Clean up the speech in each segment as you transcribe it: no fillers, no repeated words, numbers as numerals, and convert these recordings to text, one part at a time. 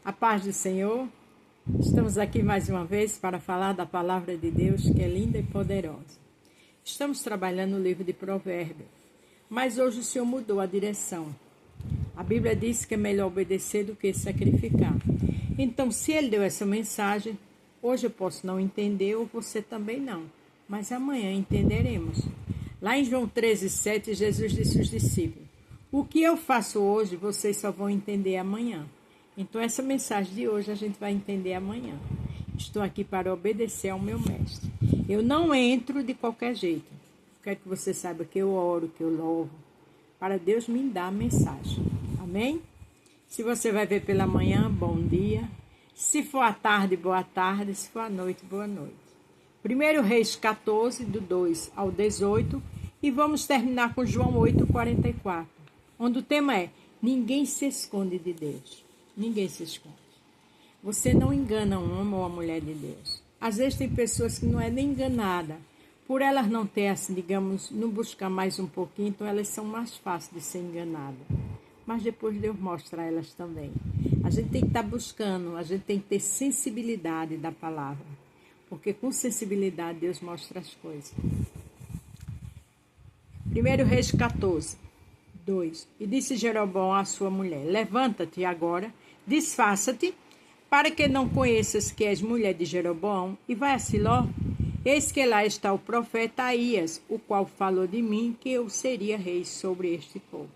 A paz do Senhor. Estamos aqui mais uma vez para falar da palavra de Deus, que é linda e poderosa. Estamos trabalhando no livro de Provérbios, mas hoje o Senhor mudou a direção. A Bíblia diz que é melhor obedecer do que sacrificar. Então, se Ele deu essa mensagem, hoje eu posso não entender ou você também não, mas amanhã entenderemos. Lá em João 13:7, Jesus disse aos discípulos: o que eu faço hoje, vocês só vão entender amanhã. Então, essa mensagem de hoje a gente vai entender amanhã. Estou aqui para obedecer ao meu mestre. Eu não entro de qualquer jeito. Quero que você saiba que eu oro, que eu louvo, para Deus me dar a mensagem. Amém? Se você vai ver pela manhã, bom dia. Se for à tarde, boa tarde. Se for à noite, boa noite. 1 Reis 14, do 2 ao 18. E vamos terminar com João 8:44, onde o tema é: ninguém se esconde de Deus. Ninguém se esconde. Você não engana um homem ou a mulher de Deus. Às vezes tem pessoas que não é nem enganada. Por elas não ter, assim, digamos, não buscar mais um pouquinho, então elas são mais fáceis de ser enganadas. Mas depois Deus mostra a elas também. A gente tem que estar buscando, a gente tem que ter sensibilidade da palavra. Porque com sensibilidade Deus mostra as coisas. 1 Reis 14, 2. E disse Jeroboão à sua mulher: levanta-te agora, disfarça-te, para que não conheças que és mulher de Jeroboão, e vai a Siló. Eis que lá está o profeta Aías, o qual falou de mim que eu seria rei sobre este povo.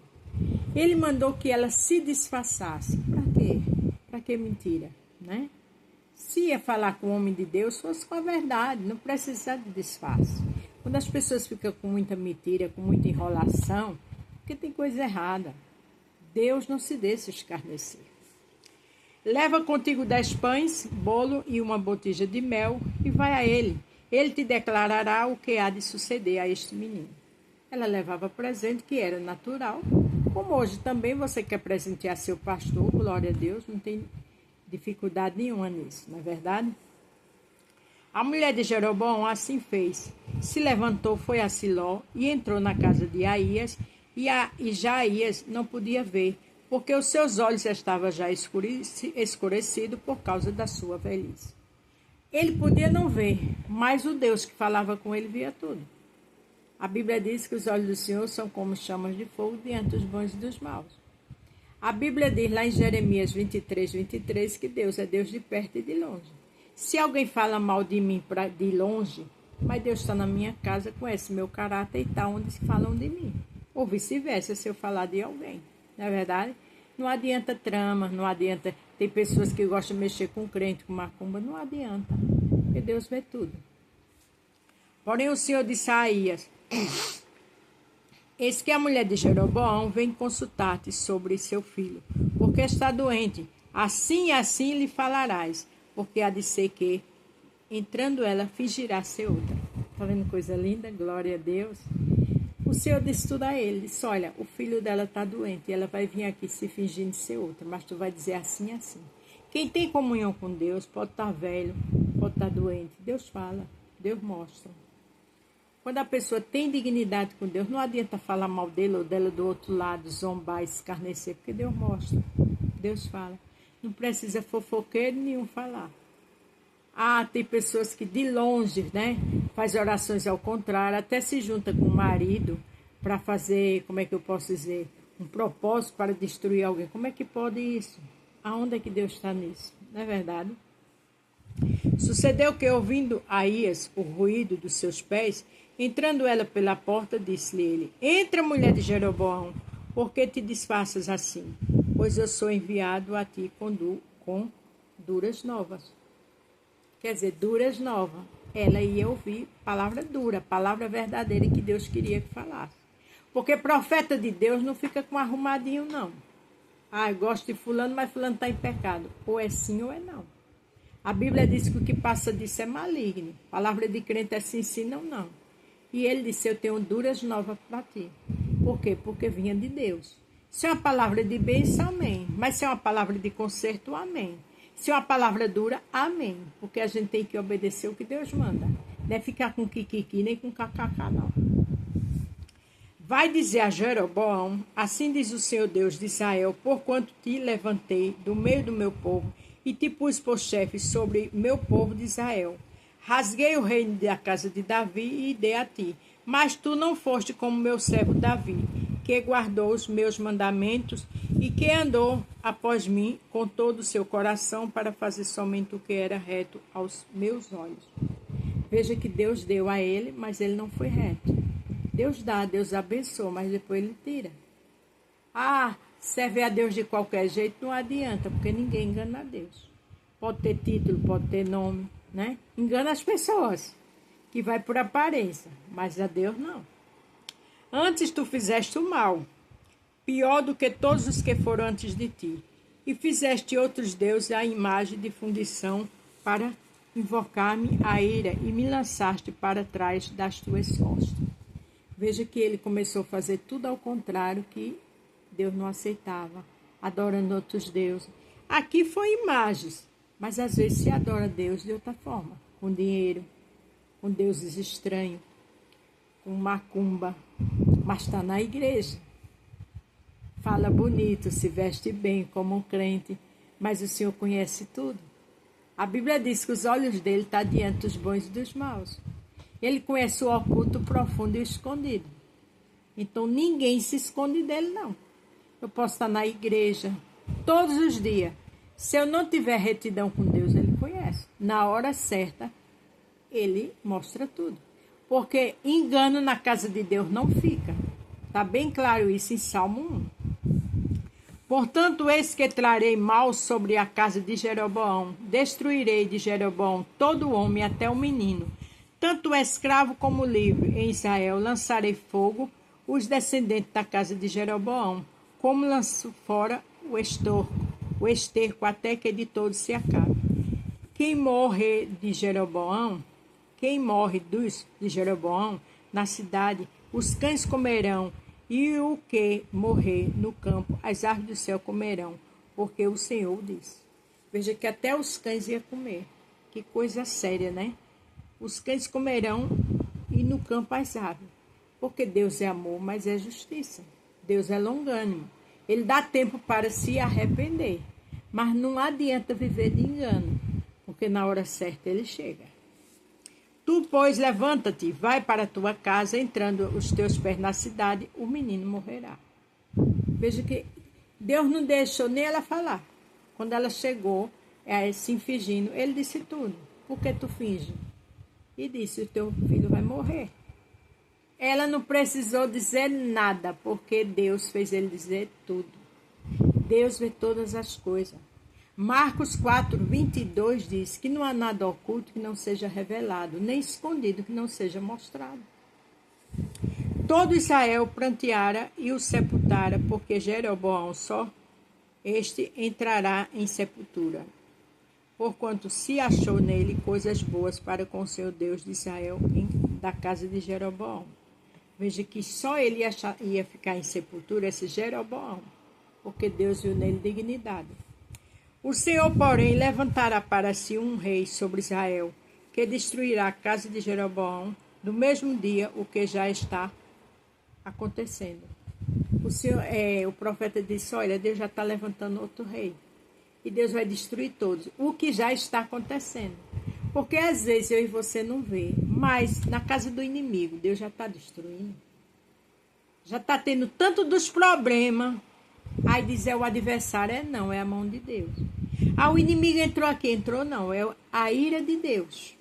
Ele mandou que ela se disfarçasse. Para quê? Para que mentira, né? Se ia falar com o homem de Deus, fosse com a verdade, não precisa de disfarce. Quando as pessoas ficam com muita mentira, com muita enrolação, porque tem coisa errada. Deus não se deixa escarnecer. Leva contigo 10 pães, bolo e uma botija de mel e vai a ele. Ele te declarará o que há de suceder a este menino. Ela levava presente que era natural. Como hoje também você quer presentear seu pastor, glória a Deus, não tem dificuldade nenhuma nisso, não é verdade? A mulher de Jeroboão assim fez. Se levantou, foi a Siló e entrou na casa de Aías, e já Aías não podia ver, porque os seus olhos estavam já escurecidos por causa da sua velhice. Ele podia não ver, mas o Deus que falava com ele via tudo. A Bíblia diz que os olhos do Senhor são como chamas de fogo diante dos bons e dos maus. A Bíblia diz lá em Jeremias 23:23 que Deus é Deus de perto e de longe. Se alguém fala mal de mim de longe, mas Deus está na minha casa, conhece meu caráter e está onde se falam de mim. Ou vice-versa, se eu falar de alguém. Não é verdade? Não adianta trama, não adianta. Tem pessoas que gostam de mexer com crente, com macumba, não adianta. Porque Deus vê tudo. Porém o Senhor disse a Aías: eis que a mulher de Jeroboão vem consultar-te sobre seu filho, porque está doente. Assim e assim lhe falarás, porque há de ser que, entrando ela, fingirá ser outra. Está vendo coisa linda? Glória a Deus. O Senhor disse tudo a ele, disse: olha, o filho dela está doente e ela vai vir aqui se fingindo ser outra, mas tu vai dizer assim e assim. Quem tem comunhão com Deus pode estar velho, pode estar doente. Deus fala, Deus mostra. Quando a pessoa tem dignidade com Deus, não adianta falar mal dele ou dela do outro lado, zombar, escarnecer, porque Deus mostra, Deus fala. Não precisa fofoqueiro nenhum falar. Ah, tem pessoas que de longe, né, faz orações ao contrário, até se junta com o marido para fazer, como é que eu posso dizer, um propósito para destruir alguém. Como é que pode isso? Aonde é que Deus está nisso? Não é verdade? Sucedeu que, ouvindo Aías o ruído dos seus pés, entrando ela pela porta, disse-lhe ele: entra, mulher de Jeroboão, por que te disfarças assim? Pois eu sou enviado a ti com duras novas. Quer dizer, duras novas. Ela ia ouvir palavra dura, palavra verdadeira que Deus queria que falasse. Porque profeta de Deus não fica com arrumadinho, não. Ah, eu gosto de fulano, mas fulano está em pecado. Ou é sim ou é não. A Bíblia diz que o que passa disso é maligno. Palavra de crente é sim, sim, não, não. E ele disse: eu tenho duras novas para ti. Por quê? Porque vinha de Deus. Se é uma palavra de bênção, amém. Mas se é uma palavra de conserto, amém. Se é uma palavra dura, amém. Porque a gente tem que obedecer o que Deus manda. Não é ficar com kikiki nem com kkk, não. vai dizer a Jeroboão, assim diz o Senhor Deus de Israel, porquanto te levantei do meio do meu povo e te pus por chefe sobre meu povo de Israel. Rasguei o reino da casa de Davi e dei a ti, mas tu não foste como meu servo Davi, que guardou os meus mandamentos e que andou após mim com todo o seu coração para fazer somente o que era reto aos meus olhos. Veja que Deus deu a ele, mas ele não foi reto. Deus dá, Deus abençoa, mas depois ele tira. Serve a Deus de qualquer jeito, não adianta, porque ninguém engana a Deus. Pode ter título, pode ter nome, né? Engana as pessoas, que vai por aparência, mas a Deus não. Antes tu fizeste o mal, pior do que todos os que foram antes de ti, e fizeste outros deuses à imagem de fundição para invocar-me a ira, e me lançaste para trás das tuas costas. Veja que ele começou a fazer tudo ao contrário que Deus não aceitava, adorando outros deuses. Aqui foi imagens, mas às vezes se adora Deus de outra forma, com dinheiro, com deuses estranhos, com macumba, mas está na igreja. Fala bonito, se veste bem como um crente, mas o Senhor conhece tudo. A Bíblia diz que os olhos dele estão diante dos bons e dos maus. Ele conhece o oculto, o profundo e o escondido. Então ninguém se esconde dele, não. Eu posso estar na igreja todos os dias. Se eu não tiver retidão com Deus, ele conhece. Na hora certa, ele mostra tudo. Porque engano na casa de Deus não fica. Está bem claro isso em Salmo 1. Portanto, eis que trarei mal sobre a casa de Jeroboão. Destruirei de Jeroboão todo homem, até o menino. Tanto o escravo como o livre. Em Israel lançarei fogo os descendentes da casa de Jeroboão, como lanço fora o esterco, até que de todos se acabe. Quem morre de Jeroboão na cidade, os cães comerão, e o que morrer no campo, as aves do céu comerão, porque o Senhor disse. Veja que até os cães iam comer. Que coisa séria, né? Os cães comerão e no campo as aves. Porque Deus é amor, mas é justiça. Deus é longânimo. Ele dá tempo para se arrepender. Mas não adianta viver de engano, porque na hora certa ele chega. Tu, pois, levanta-te, vai para a tua casa, entrando os teus pés na cidade, o menino morrerá. Veja que Deus não deixou nem ela falar. Quando ela chegou, se fingindo, ele disse tudo. Por que tu finge? E disse, o teu filho vai morrer. Ela não precisou dizer nada, porque Deus fez ele dizer tudo. Deus vê todas as coisas. Marcos 4:22 diz que não há nada oculto que não seja revelado, nem escondido que não seja mostrado. Todo Israel pranteara e o sepultara, porque Jeroboão só este entrará em sepultura, porquanto se achou nele coisas boas para com o seu Deus de Israel da casa de Jeroboão. Veja que só ele ia ficar em sepultura, esse Jeroboão, porque Deus viu nele dignidade. O Senhor, porém, levantará para si um rei sobre Israel, que destruirá a casa de Jeroboão no mesmo dia, o que já está acontecendo. O profeta disse, olha, Deus já está levantando outro rei. E Deus vai destruir todos. O que já está acontecendo. Porque às vezes eu e você não vê, mas na casa do inimigo, Deus já está destruindo. Já está tendo tanto dos problemas. Aí dizer o adversário, não, é a mão de Deus. O inimigo entrou aqui, entrou não, é a ira de Deus.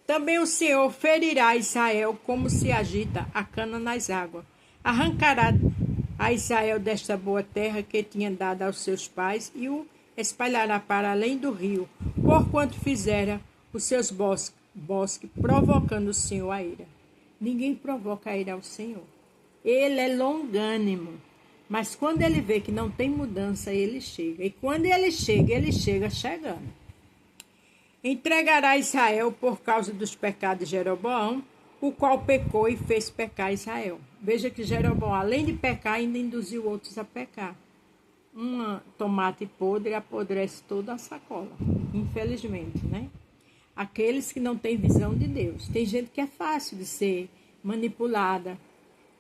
Também o Senhor ferirá Israel como se agita a cana nas águas. Arrancará a Israel desta boa terra que tinha dado aos seus pais e o espalhará para além do rio, porquanto fizera os seus bosques, provocando o Senhor a ira. Ninguém provoca a ira ao Senhor. Ele é longânimo. Mas quando ele vê que não tem mudança, ele chega. E quando ele chega chegando. Entregará Israel por causa dos pecados de Jeroboão, o qual pecou e fez pecar Israel. Veja que Jeroboão, além de pecar, ainda induziu outros a pecar. Uma tomate podre apodrece toda a sacola. Infelizmente, né? Aqueles que não têm visão de Deus. Tem gente que é fácil de ser manipulada.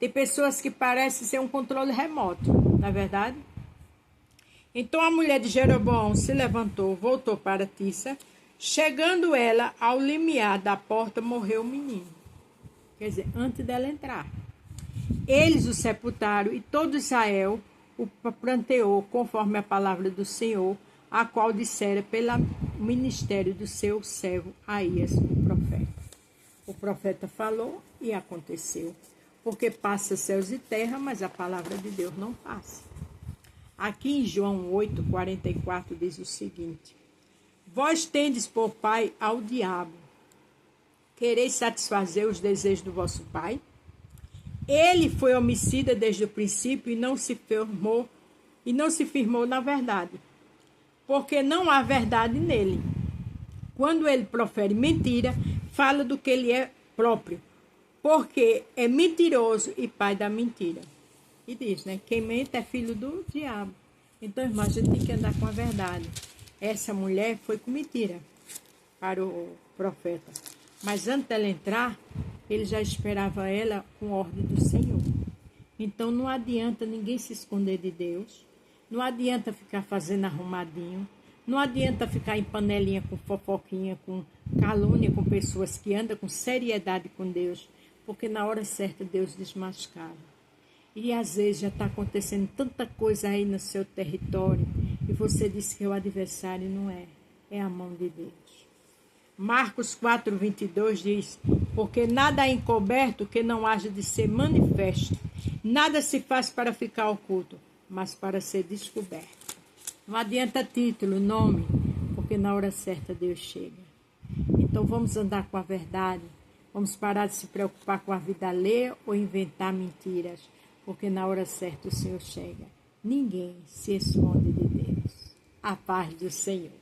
Tem pessoas que parecem ser um controle remoto, não é verdade? Então a mulher de Jeroboão se levantou, voltou para Tirsa. Chegando ela ao limiar da porta, morreu o menino. Quer dizer, antes dela entrar. Eles o sepultaram e todo Israel o pranteou conforme a palavra do Senhor, a qual dissera pelo ministério do seu servo Aías, o profeta. O profeta falou e aconteceu. Porque passa céus e terra, mas a palavra de Deus não passa. Aqui em João 8,44 diz o seguinte: Vós tendes por pai ao diabo. Quereis satisfazer os desejos do vosso pai? Ele foi homicida desde o princípio e não se firmou na verdade, porque não há verdade nele. Quando ele profere mentira, fala do que ele é próprio, porque é mentiroso e pai da mentira. E diz, né? Quem mente é filho do diabo. Então, irmã, a gente tem que andar com a verdade. Essa mulher foi com mentira para o profeta. Mas antes dela entrar, ele já esperava ela com ordem do Senhor. Então, não adianta ninguém se esconder de Deus. Não adianta ficar fazendo arrumadinho. Não adianta ficar em panelinha com fofoquinha, com calúnia, com pessoas que andam com seriedade com Deus. Porque na hora certa Deus desmascara. E às vezes já está acontecendo tanta coisa aí no seu território e você diz que é o adversário, não é. É a mão de Deus. Marcos 4,22 diz: Porque nada é encoberto que não haja de ser manifesto. Nada se faz para ficar oculto, mas para ser descoberto. Não adianta título, nome, porque na hora certa Deus chega. Então vamos andar com a verdade. Vamos parar de se preocupar com a vida alheia ou inventar mentiras. Porque na hora certa o Senhor chega. Ninguém se esconde de Deus. A paz do Senhor.